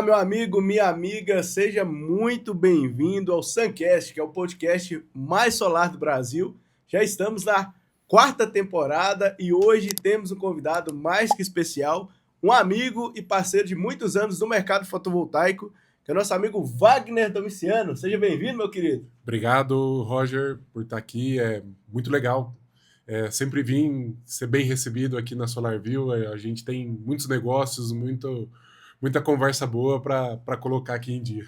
Olá, meu amigo, minha amiga, seja muito bem-vindo ao Suncast, que é o podcast mais solar do Brasil. Já estamos na quarta temporada e hoje temos um convidado mais que especial, um amigo e parceiro de muitos anos no mercado fotovoltaico, que é o nosso amigo Wagner Domiciano. Seja bem-vindo, meu querido. Obrigado, Roger, por estar aqui. É muito legal. Sempre vim ser bem recebido aqui na SolarView. A gente tem muitos negócios, muita conversa boa para colocar aqui em dia.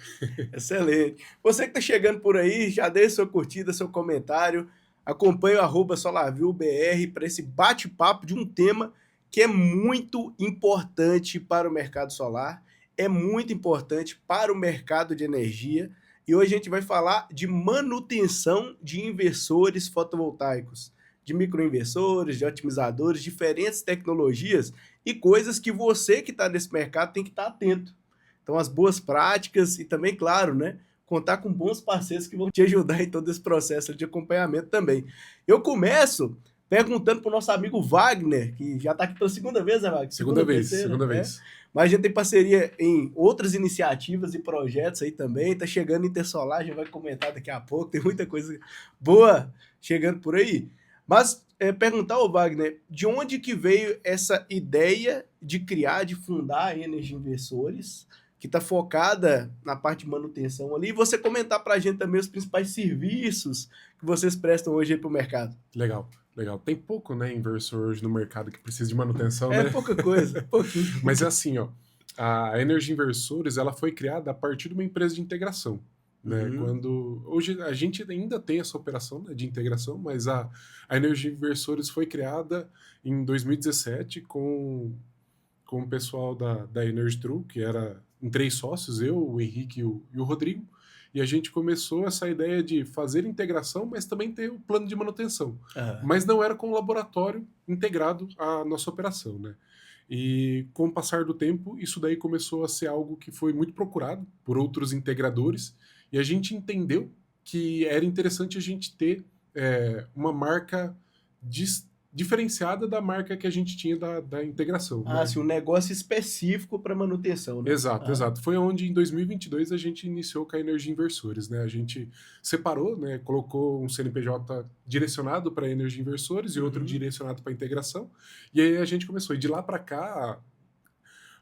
Excelente. Você que está chegando por aí, já deixe sua curtida, seu comentário, acompanhe o @SolarviewBR para esse bate-papo de um tema que é muito importante para o mercado solar, é muito importante para o mercado de energia, e hoje a gente vai falar de manutenção de inversores fotovoltaicos, de microinversores, de otimizadores, diferentes tecnologias e coisas que você que está nesse mercado tem que estar atento. Então, as boas práticas e também, claro, né, contar com bons parceiros que vão te ajudar em todo esse processo de acompanhamento também. Eu começo perguntando para o nosso amigo Wagner, que já está aqui pela segunda vez, né, Wagner? Segunda vez, terceira, segunda né? vez. Mas a gente tem parceria em outras iniciativas e projetos aí também. Está chegando Intersolar, a gente vai comentar daqui a pouco. Tem muita coisa boa chegando por aí. Mas perguntar ao Wagner, de onde que veio essa ideia de criar, de fundar a Energy Inversores, que está focada na parte de manutenção ali, e você comentar para a gente também os principais serviços que vocês prestam hoje para o mercado. Legal, legal. Tem pouco, né, inversor hoje no mercado que precisa de manutenção, É né? pouca coisa, pouquinho. Mas é assim, ó, a Energy Inversores, ela foi criada a partir de uma empresa de integração, né? Hoje a gente ainda tem essa operação, né, de integração, mas a Energy Inversores foi criada em 2017 com o pessoal da Energy True, que era em 3 sócios, eu, o Henrique e o Rodrigo, e a gente começou essa ideia de fazer integração, mas também ter o plano de manutenção. Mas não era com o laboratório integrado à nossa operação, né? E com o passar do tempo, isso daí começou a ser algo que foi muito procurado por outros integradores, e a gente entendeu que era interessante a gente ter uma marca diferenciada da marca que a gente tinha da integração, né? Sim, um negócio específico para manutenção, né? Exato, exato. Foi onde em 2022 a gente iniciou com a Energy Inversores, né? A gente separou, né? Colocou um CNPJ direcionado para Energy Inversores e outro direcionado para integração. E aí a gente começou. E de lá para cá,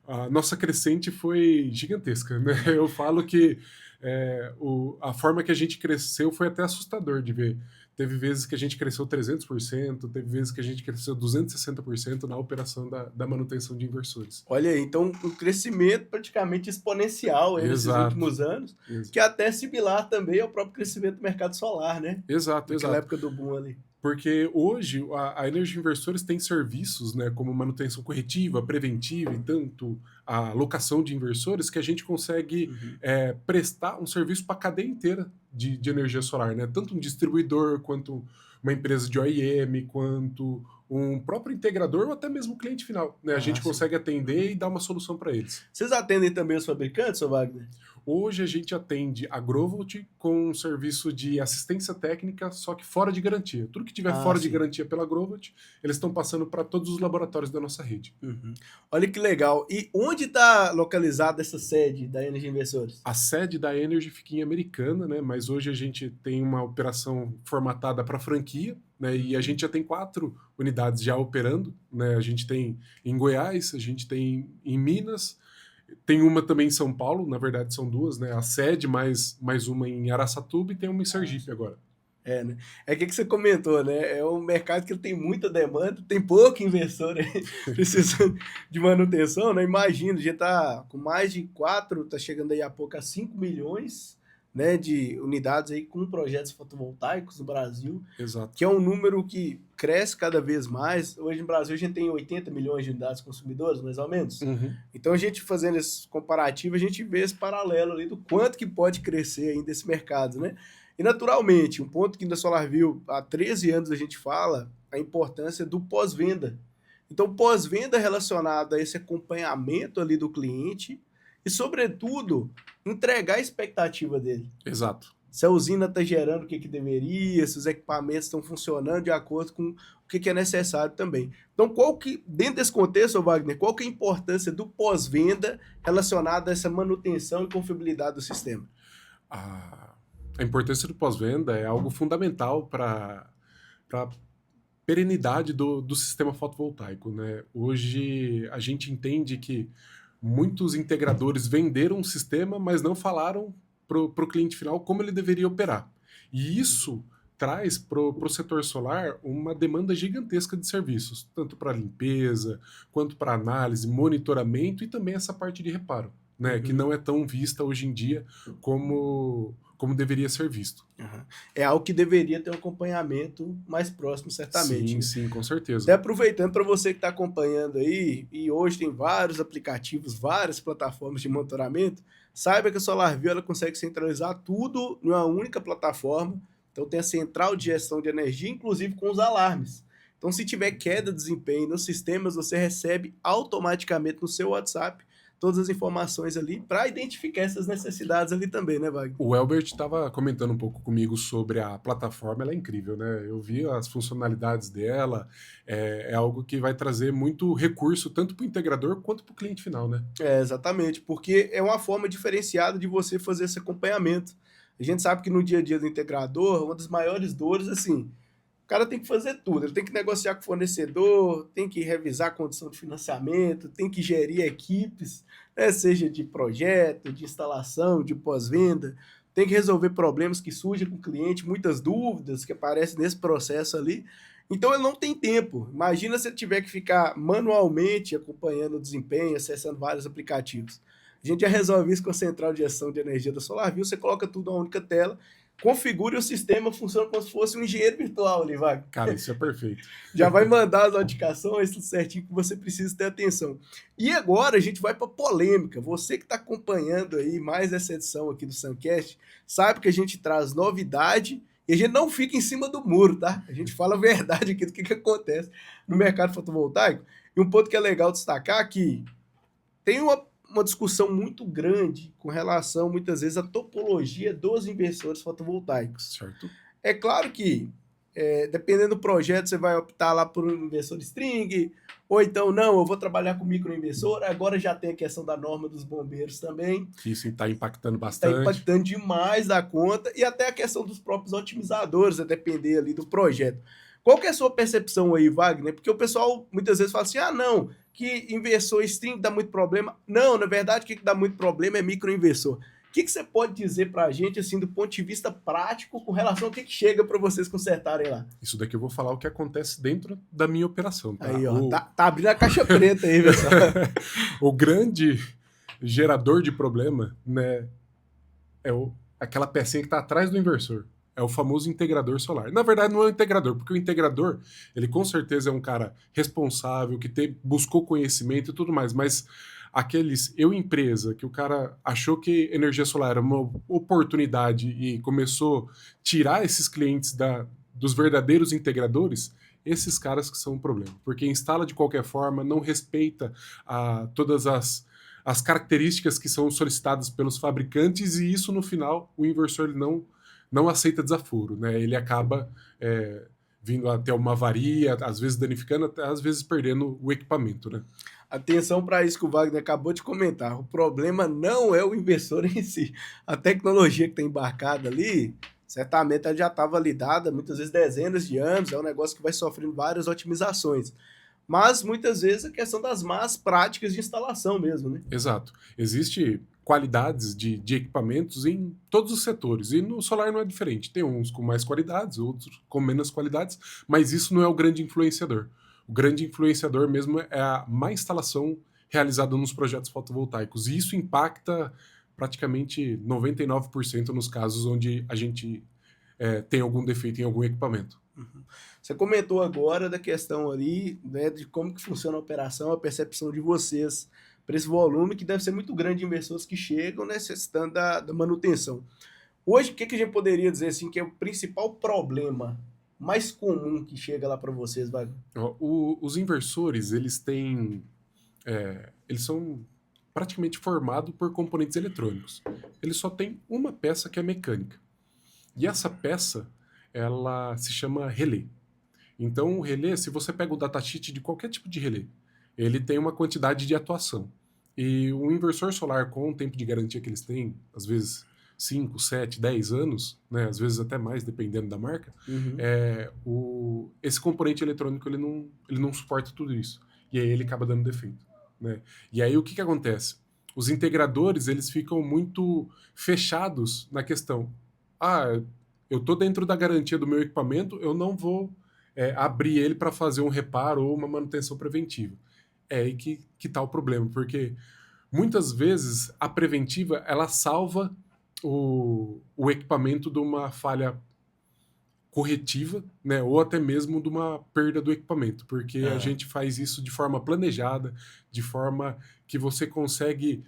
a nossa crescente foi gigantesca, né? Eu falo que a forma que a gente cresceu foi até assustador de ver. Teve vezes que a gente cresceu 300%, teve vezes que a gente cresceu 260% na operação da manutenção de inversores. Olha aí, então um crescimento praticamente exponencial aí nesses Exato. últimos anos, Exato. que é até similar também ao próprio crescimento do mercado solar, né? Exato, Naquela exato. época do boom ali. Porque hoje a Energy Inversores tem serviços, né, como manutenção corretiva, preventiva e tanto a locação de inversores que a gente consegue prestar um serviço para a cadeia inteira de energia solar, né? Tanto um distribuidor, quanto uma empresa de OEM, quanto um próprio integrador ou até mesmo o cliente final, né? A gente consegue atender e dar uma solução para eles. Vocês atendem também os fabricantes, ô Wagner? Hoje a gente atende a Grovolt com um serviço de assistência técnica, só que fora de garantia. Tudo que tiver fora de garantia pela Grovolt, eles estão passando para todos os laboratórios da nossa rede. Olha que legal. E onde está localizada essa sede da Energy Inversores? A sede da Energy fica em Americana, né? Mas hoje a gente tem uma operação formatada para franquia, né? E a gente já tem 4 unidades já operando, né? A gente tem em Goiás, a gente tem em Minas. Tem uma também em São Paulo, na verdade são 2, né? A sede, mais uma em Araçatuba e tem uma em Sergipe agora. Né? É que você comentou, né? É um mercado que tem muita demanda, tem pouco inversor aí precisando de manutenção, né? Imagina, já está com mais de 4, está chegando aí a pouco a 5 milhões, né, de unidades aí com projetos fotovoltaicos no Brasil. Exato. Que é um número que cresce cada vez mais. Hoje no Brasil a gente tem 80 milhões de unidades consumidoras, mais ou menos. Então a gente fazendo esse comparativo, a gente vê esse paralelo ali do quanto que pode crescer ainda esse mercado, né? E naturalmente, um ponto que na SolarView há 13 anos a gente fala, a importância do pós-venda. Então pós-venda relacionado a esse acompanhamento ali do cliente e, sobretudo, entregar a expectativa dele. Exato. se a usina está gerando o que deveria, se os equipamentos estão funcionando de acordo com o que é necessário também. Então, dentro desse contexto, Wagner, qual que é a importância do pós-venda relacionado a essa manutenção e confiabilidade do sistema? A importância do pós-venda é algo fundamental para a perenidade do sistema fotovoltaico, né? Hoje a gente entende que muitos integradores venderam um sistema, mas não falaram para o cliente final como ele deveria operar. E isso traz para o setor solar uma demanda gigantesca de serviços, tanto para limpeza, quanto para análise, monitoramento e também essa parte de reparo, né? Que não é tão vista hoje em dia como deveria ser visto. É algo que deveria ter um acompanhamento mais próximo, certamente. Sim, né? sim, com certeza. Até aproveitando para você que está acompanhando aí, e hoje tem vários aplicativos, várias plataformas de monitoramento, saiba que a SolarView ela consegue centralizar tudo em uma única plataforma. Então tem a central de gestão de energia, inclusive com os alarmes. Então se tiver queda de desempenho nos sistemas, você recebe automaticamente no seu WhatsApp todas as informações ali para identificar essas necessidades ali também, né, Wagner? O Elbert estava comentando um pouco comigo sobre a plataforma, ela é incrível, né? Eu vi as funcionalidades dela, é algo que vai trazer muito recurso tanto para o integrador quanto para o cliente final, né? Exatamente, porque é uma forma diferenciada de você fazer esse acompanhamento. A gente sabe que no dia a dia do integrador, uma das maiores dores, assim, o cara tem que fazer tudo, ele tem que negociar com o fornecedor, tem que revisar a condição de financiamento, tem que gerir equipes, né, seja de projeto, de instalação, de pós-venda, tem que resolver problemas que surgem com o cliente, muitas dúvidas que aparecem nesse processo ali. Então ele não tem tempo. Imagina se ele tiver que ficar manualmente acompanhando o desempenho, acessando vários aplicativos. A gente já resolve isso com a central de gestão de energia da SolarView, você coloca tudo na única tela, configura o sistema, funciona como se fosse um engenheiro virtual ali, Wagner. Cara, isso é perfeito. Já vai mandar as notificações, tudo certinho, que você precisa ter atenção. E agora a gente vai para polêmica. Você que está acompanhando aí mais essa edição aqui do Suncast, sabe que a gente traz novidade e a gente não fica em cima do muro, tá? A gente fala a verdade aqui do que acontece no mercado fotovoltaico. E um ponto que é legal destacar é que tem uma discussão muito grande com relação, muitas vezes, à topologia dos inversores fotovoltaicos. Certo. É claro que, dependendo do projeto, você vai optar lá por um inversor string, ou então, não, eu vou trabalhar com microinversor. Agora já tem a questão da norma dos bombeiros também. Que isso está impactando bastante. Está impactando demais da conta, e até a questão dos próprios otimizadores, a depender ali do projeto. Qual que é a sua percepção aí, Wagner? Porque o pessoal muitas vezes fala assim, não, que inversor string dá muito problema. Não, na verdade, o que dá muito problema é microinversor. O que você pode dizer para a gente, assim, do ponto de vista prático, com relação ao que chega para vocês consertarem lá? Isso daqui eu vou falar o que acontece dentro da minha operação. Tá? Aí, ó, tá abrindo a caixa preta aí, pessoal. O grande gerador de problema, né, é aquela pecinha que está atrás do inversor. É o famoso integrador solar. Na verdade, não é um integrador, porque o integrador, ele com certeza é um cara responsável, que buscou conhecimento e tudo mais, mas aqueles empresa, que o cara achou que energia solar era uma oportunidade e começou a tirar esses clientes dos verdadeiros integradores, esses caras que são um problema. Porque instala de qualquer forma, não respeita todas as características que são solicitadas pelos fabricantes e isso, no final, o inversor ele não aceita desaforo, né? Ele acaba vindo até uma avaria, às vezes danificando, até às vezes perdendo o equipamento, né? Atenção para isso que o Wagner acabou de comentar. O problema não é o inversor em si. A tecnologia que está embarcada ali, certamente ela já está validada, muitas vezes dezenas de anos, é um negócio que vai sofrendo várias otimizações. Mas, muitas vezes, a questão das más práticas de instalação mesmo, né? Exato. Existe qualidades de equipamentos em todos os setores, e no solar não é diferente. Tem uns com mais qualidades, outros com menos qualidades, mas isso não é o grande influenciador. O grande influenciador mesmo é a má instalação realizada nos projetos fotovoltaicos, e isso impacta praticamente 99% nos casos onde a gente tem algum defeito em algum equipamento. Uhum. Você comentou agora da questão ali, né, de como que funciona a operação, a percepção de vocês para esse volume, que deve ser muito grande de inversores que chegam necessitando da manutenção. Hoje, o que a gente poderia dizer assim, que é o principal problema mais comum que chega lá para vocês, Wagner? Os inversores, eles são praticamente formados por componentes eletrônicos. Eles só têm uma peça que é mecânica. E essa peça, ela se chama relé. Então, o relé, se você pega o datasheet de qualquer tipo de relé, ele tem uma quantidade de atuação. E o inversor solar, com o tempo de garantia que eles têm, às vezes 5, 7, 10 anos, né, às vezes até mais, dependendo da marca, Uhum. esse componente eletrônico ele não suporta tudo isso. E aí ele acaba dando defeito. Né? E aí o que acontece? Os integradores eles ficam muito fechados na questão. Ah, eu estou dentro da garantia do meu equipamento, eu não vou abrir ele para fazer um reparo ou uma manutenção preventiva. É aí que tá o problema, porque muitas vezes a preventiva ela salva o equipamento de uma falha corretiva, né, ou até mesmo de uma perda do equipamento, porque a Aham. gente faz isso de forma planejada, de forma que você consegue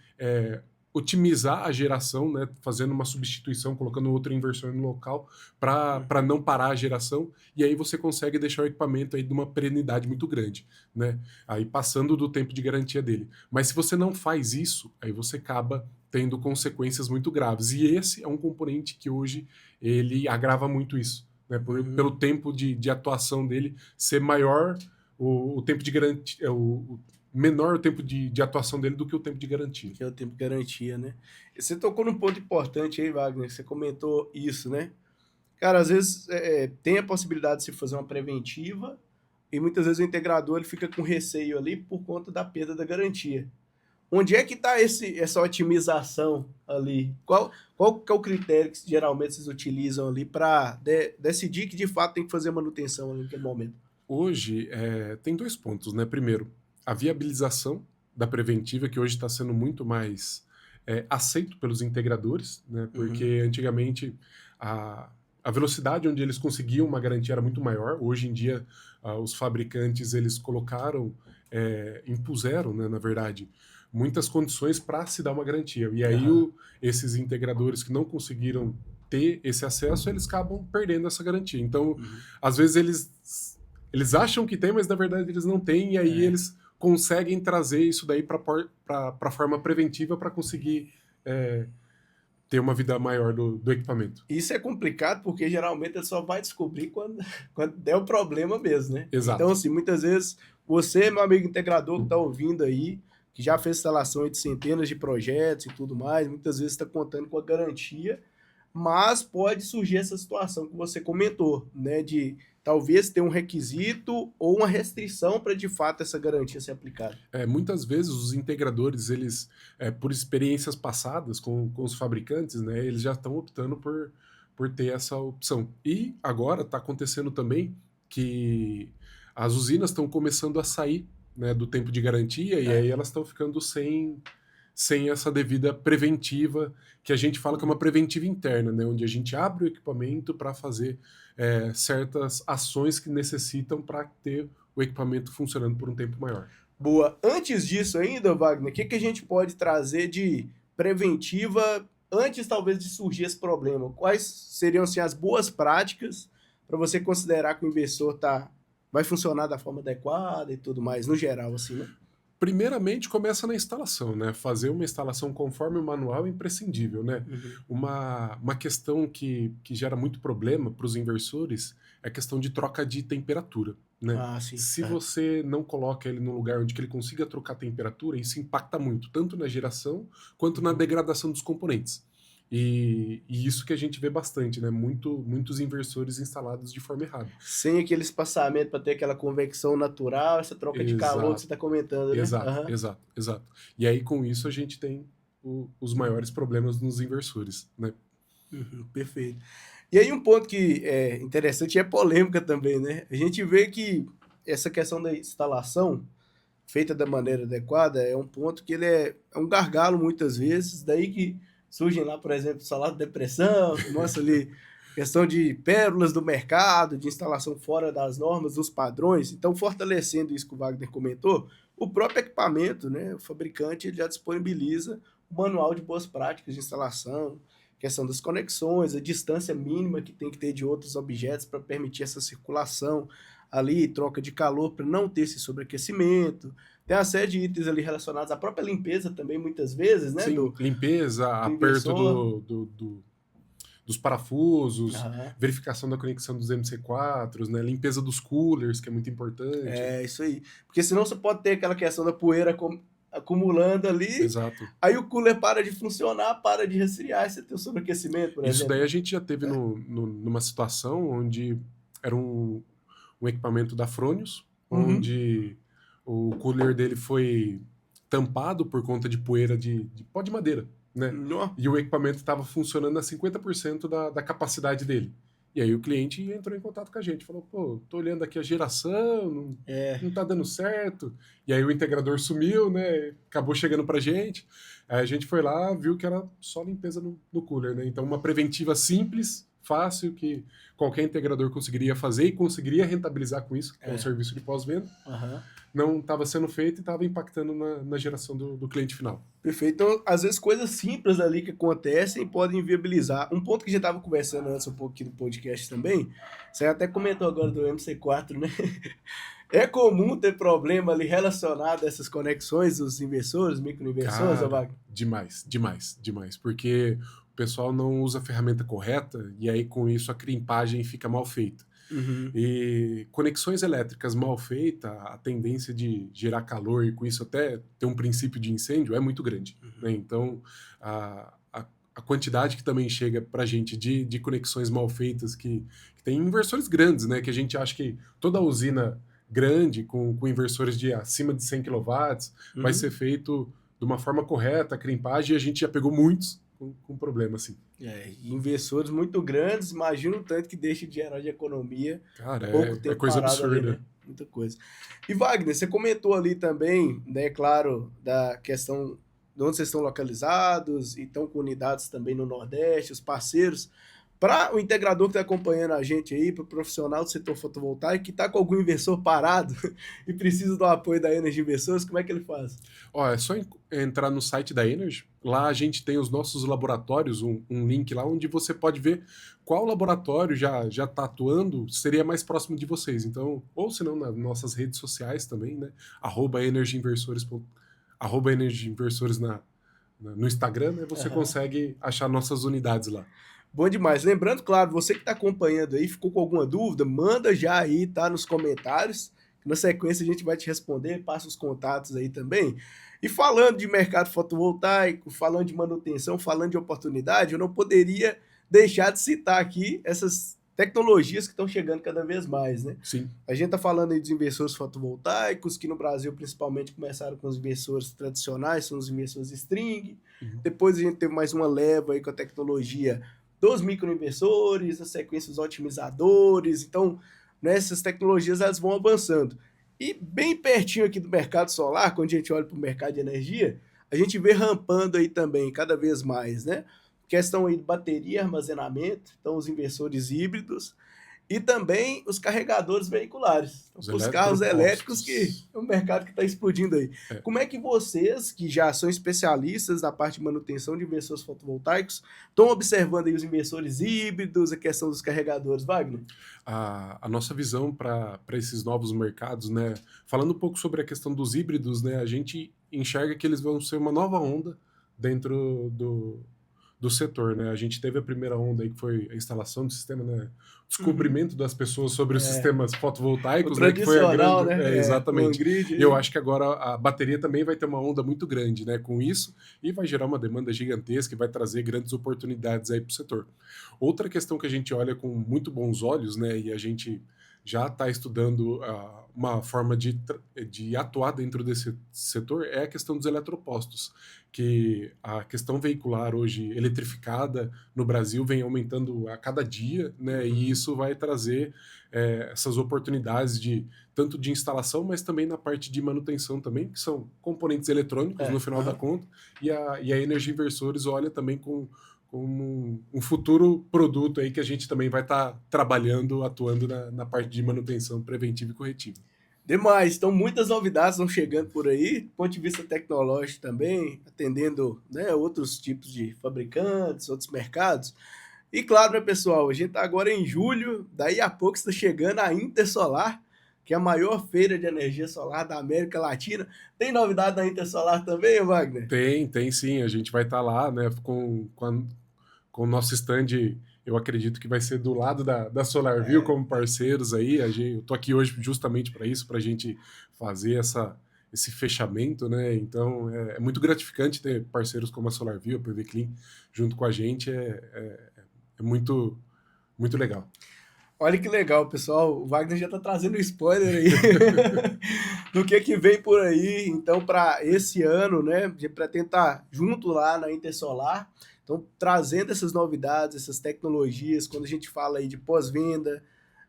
otimizar a geração, né, fazendo uma substituição, colocando outro inversor no local para Uhum. não parar a geração, e aí você consegue deixar o equipamento aí de uma perenidade muito grande, né, aí passando do tempo de garantia dele. Mas se você não faz isso, aí você acaba tendo consequências muito graves, e esse é um componente que hoje ele agrava muito isso, né, Uhum. pelo tempo de atuação dele ser maior, o tempo de garantia, menor o tempo de atuação dele do que o tempo de garantia. Que é o tempo de garantia, né? E você tocou num ponto importante aí, Wagner, você comentou isso, né? Cara, às vezes tem a possibilidade de se fazer uma preventiva e muitas vezes o integrador ele fica com receio ali por conta da perda da garantia. Onde é que está essa otimização ali? Qual que é o critério que geralmente vocês utilizam ali para decidir que de fato tem que fazer manutenção ali naquele momento? Hoje, tem 2 pontos, né. Primeiro, a viabilização da preventiva, que hoje está sendo muito mais, aceito pelos integradores, né, Uhum. porque antigamente a velocidade onde eles conseguiam uma garantia era muito maior. Hoje em dia, os fabricantes eles colocaram, impuseram, né, na verdade, muitas condições para se dar uma garantia. E aí Aham. esses integradores que não conseguiram ter esse acesso, eles acabam perdendo essa garantia. Então, Uhum. às vezes eles acham que tem, mas na verdade eles não têm, e aí É. eles conseguem trazer isso daí para a forma preventiva para conseguir ter uma vida maior do equipamento. Isso é complicado porque geralmente ele só vai descobrir quando, quando der o problema mesmo, né? Então, Exato. assim, muitas vezes você, meu amigo integrador que está ouvindo aí, que já fez instalações de centenas de projetos e tudo mais, muitas vezes está contando com a garantia, mas pode surgir essa situação que você comentou, né? De talvez ter um requisito ou uma restrição para de fato essa garantia ser aplicada. Muitas vezes os integradores, eles, por experiências passadas com os fabricantes, né, eles já estão optando por ter essa opção. E agora está acontecendo também que as usinas estão começando a sair, né, do tempo de garantia, e aí É. elas estão ficando sem essa devida preventiva, que a gente fala que é uma preventiva interna, né, onde a gente abre o equipamento para fazer certas ações que necessitam para ter o equipamento funcionando por um tempo maior. Boa. Antes disso ainda, Wagner, o que, que a gente pode trazer de preventiva antes talvez de surgir esse problema? Quais seriam assim, as boas práticas para você considerar que o inversor vai funcionar da forma adequada e tudo mais, no geral, assim, né? Primeiramente, começa na instalação, né? Fazer uma instalação conforme o manual é imprescindível, né? Uhum. Uma questão que gera muito problema para os inversores é a questão de troca de temperatura, né? Ah, sim. Se É. você não coloca ele num lugar onde que ele consiga trocar a temperatura, isso impacta muito, tanto na geração quanto na Uhum. degradação dos componentes. E isso que a gente vê bastante, né? Muitos inversores instalados de forma errada. Sem aquele espaçamento para ter aquela convecção natural, essa troca de calor que você Exato. está comentando, né? Exato, Aham. exato, exato. E aí, com isso, a gente tem os maiores problemas nos inversores, né? Uhum, perfeito. E aí um ponto que é interessante e é polêmica também, né? A gente vê que essa questão da instalação feita da maneira adequada é um ponto que ele é um gargalo muitas vezes, daí que surgem lá, por exemplo, salário de depressão, que mostra ali questão de pérolas do mercado, de instalação fora das normas, dos padrões. Então, fortalecendo isso que o Wagner comentou, o próprio equipamento, né, o fabricante ele já disponibiliza o manual de boas práticas de instalação, questão das conexões, a distância mínima que tem que ter de outros objetos para permitir essa circulação ali, troca de calor para não ter esse sobreaquecimento. Tem uma série de itens ali relacionados à própria limpeza também, muitas vezes, né, Sim, limpeza, do aperto inversor. dos parafusos, Aham. verificação da conexão dos MC4s, né? Limpeza dos coolers, que é muito importante. É, isso aí. Porque senão você pode ter aquela questão da poeira acumulando ali, Exato. aí o cooler para de funcionar, para de resfriar, e você tem o sobreaquecimento, por Isso daí exemplo. a gente já teve numa situação onde era um equipamento da Fronius, Uhum. onde o cooler dele foi tampado por conta de poeira de pó de madeira, né? Nó. E o equipamento estava funcionando a 50% da capacidade dele. E aí o cliente entrou em contato com a gente, falou, pô, tô olhando aqui a geração, É. não tá dando certo. E aí o integrador sumiu, né? Acabou chegando pra gente. Aí a gente foi lá, viu que era só limpeza no cooler, né? Então uma preventiva simples, fácil, que qualquer integrador conseguiria fazer e conseguiria rentabilizar com isso, que é um serviço de pós-venda. Aham. Não estava sendo feito e estava impactando na geração do cliente final. Perfeito. Então, às vezes, coisas simples ali que acontecem podem viabilizar. Um ponto que a gente estava conversando antes um pouco aqui no podcast também, você até comentou agora do MC4, né? É comum ter problema ali relacionado a essas conexões dos inversores, microinversores, ô Cara, Wagner? demais. Porque o pessoal não usa a ferramenta correta e aí com isso a crimpagem fica mal feita. Uhum. E conexões elétricas mal feitas, a tendência de gerar calor e com isso até ter um princípio de incêndio é muito grande, né? Então, a quantidade que também chega para a gente de conexões mal feitas que tem inversores grandes, né? Que a gente acha que toda usina grande, com inversores de acima de 100 kW, vai Uhum. ser feito de uma forma correta, a crimpagem, e a gente já pegou muitos com problema, assim. E inversores muito grandes, imagina o tanto que deixa de gerar de economia Cara, pouco é tempo coisa parado ali, absurda. né? Muita coisa. E Wagner, você comentou ali também, né, claro, da questão de onde vocês estão localizados, e estão com unidades também no Nordeste, os parceiros. Para o integrador que está acompanhando a gente aí, para o profissional do setor fotovoltaico que está com algum inversor parado e precisa do apoio da Energy Inversores, como é que ele faz? Ó, é só entrar no site da Energy. Lá a gente tem os nossos laboratórios, um link lá onde você pode ver qual laboratório já está atuando, seria mais próximo de vocês. Então, ou se não, nas nossas redes sociais também, né? @energyinversores, @energyinversores no Instagram, né? Você Aham. consegue achar nossas unidades lá. Bom demais. Lembrando, claro, você que está acompanhando aí, ficou com alguma dúvida, manda já aí, tá? Nos comentários. Na sequência a gente vai te responder, passa os contatos aí também. E falando de mercado fotovoltaico, falando de manutenção, falando de oportunidade, eu não poderia deixar de citar aqui essas tecnologias que estão chegando cada vez mais, né? Sim. A gente está falando aí dos inversores fotovoltaicos, que no Brasil principalmente começaram com os inversores tradicionais, são os inversores string. Uhum. Depois a gente teve mais uma leva aí com a tecnologia dos microinversores, a sequência dos otimizadores. Então, né, essas tecnologias elas vão avançando. E bem pertinho aqui do mercado solar, quando a gente olha para o mercado de energia, a gente vê rampando aí também cada vez mais, né? Questão aí de bateria, armazenamento, então os inversores híbridos e também os carregadores veiculares. Os Então, os carros elétricos, que eletropostos. é um mercado que está explodindo aí. É. Como é que vocês, que já são especialistas na parte de manutenção de inversores fotovoltaicos, estão observando aí os inversores híbridos, a questão dos carregadores, Wagner? A nossa visão para esses novos mercados, né? Falando um pouco sobre a questão dos híbridos, né? A gente enxerga que eles vão ser uma nova onda dentro do setor, né? A gente teve a primeira onda aí que foi a instalação do sistema, né? Descobrimento das pessoas sobre os sistemas O fotovoltaicos, né? Que foi a tradicional, grande, né? O exatamente. on-grid. E eu acho que agora a bateria também vai ter uma onda muito grande, né? Com isso e vai gerar uma demanda gigantesca e vai trazer grandes oportunidades aí para o setor. Outra questão que a gente olha com muito bons olhos, né? E a gente já está estudando uma forma de atuar dentro desse setor é a questão dos eletropostos, que a questão veicular hoje eletrificada no Brasil vem aumentando a cada dia, né? E isso vai trazer essas oportunidades tanto de instalação, mas também na parte de manutenção também, que são componentes eletrônicos no final da conta, e a Energy Inversores olha também com um futuro produto aí que a gente também vai estar trabalhando, atuando na parte de manutenção preventiva e corretiva. Demais, então muitas novidades vão chegando por aí, do ponto de vista tecnológico também, atendendo, né, outros tipos de fabricantes, outros mercados. E claro, né, pessoal, a gente está agora em julho, daí a pouco está chegando a Intersolar, que é a maior feira de energia solar da América Latina. Tem novidade na Intersolar também, Wagner? Tem sim. A gente vai estar lá, né, com o nosso stand eu acredito que vai ser do lado da SolarView como parceiros aí. Eu tô aqui hoje justamente para isso, para a gente fazer esse fechamento, né? Então é muito gratificante ter parceiros como a SolarView, a PV Clean, junto com a gente. É muito, muito legal. Olha que legal, pessoal. O Wagner já tá trazendo spoiler aí do que vem por aí. Então, para esse ano, né, a gente pretende estar junto lá na Intersolar. Então, trazendo essas novidades, essas tecnologias, quando a gente fala aí de pós-venda,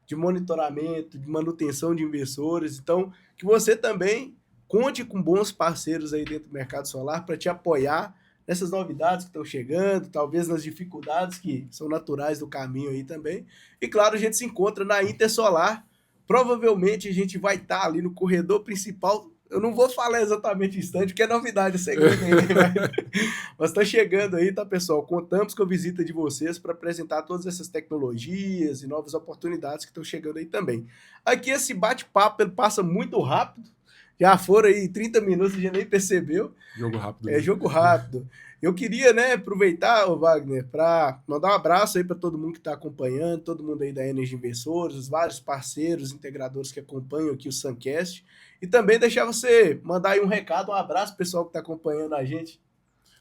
de monitoramento, de manutenção de inversores. Então, que você também conte com bons parceiros aí dentro do mercado solar para te apoiar nessas novidades que estão chegando, talvez nas dificuldades que são naturais do caminho aí também. E claro, a gente se encontra na Intersolar. Provavelmente a gente vai estar ali no corredor principal. Eu não vou falar exatamente o instante, porque é novidade, é segredo ainda. Mas está chegando aí, tá, pessoal? Contamos com a visita de vocês para apresentar todas essas tecnologias e novas oportunidades que estão chegando aí também. Aqui esse bate-papo ele passa muito rápido. Já foram aí 30 minutos, a gente nem percebeu. Jogo rápido. É jogo rápido. Eu queria, né, aproveitar, ô Wagner, para mandar um abraço aí para todo mundo que está acompanhando, todo mundo aí da Energy Inversores, os vários parceiros, integradores que acompanham aqui o Suncast. E também deixar você mandar aí um recado, um abraço pro pessoal que está acompanhando a gente.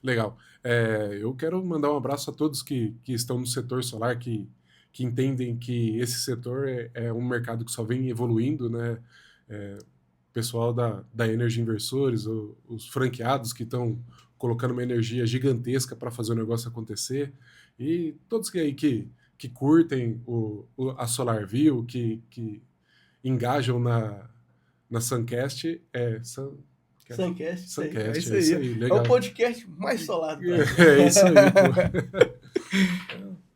Legal. Eu quero mandar um abraço a todos que estão no setor solar, que entendem que esse setor é um mercado que só vem evoluindo, né? Pessoal da Energy Inversores, os franqueados que estão colocando uma energia gigantesca para fazer o negócio acontecer, e todos que curtem a SolarView, que engajam na Suncast, Suncast, é Suncast, isso aí. É legal. o podcast mais solar do Brasil. É isso aí, pô.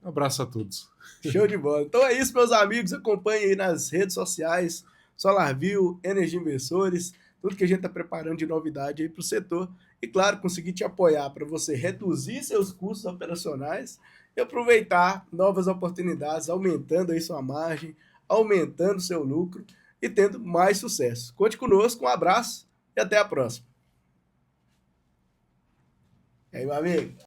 Um abraço a todos. Show de bola. Então é isso, meus amigos. Acompanhem aí nas redes sociais, SolarView, Energy Inversores, tudo que a gente está preparando de novidade aí para o setor. E, claro, conseguir te apoiar para você reduzir seus custos operacionais e aproveitar novas oportunidades, aumentando aí sua margem, aumentando seu lucro e tendo mais sucesso. Conte conosco, um abraço e até a próxima. E aí, meu amigo?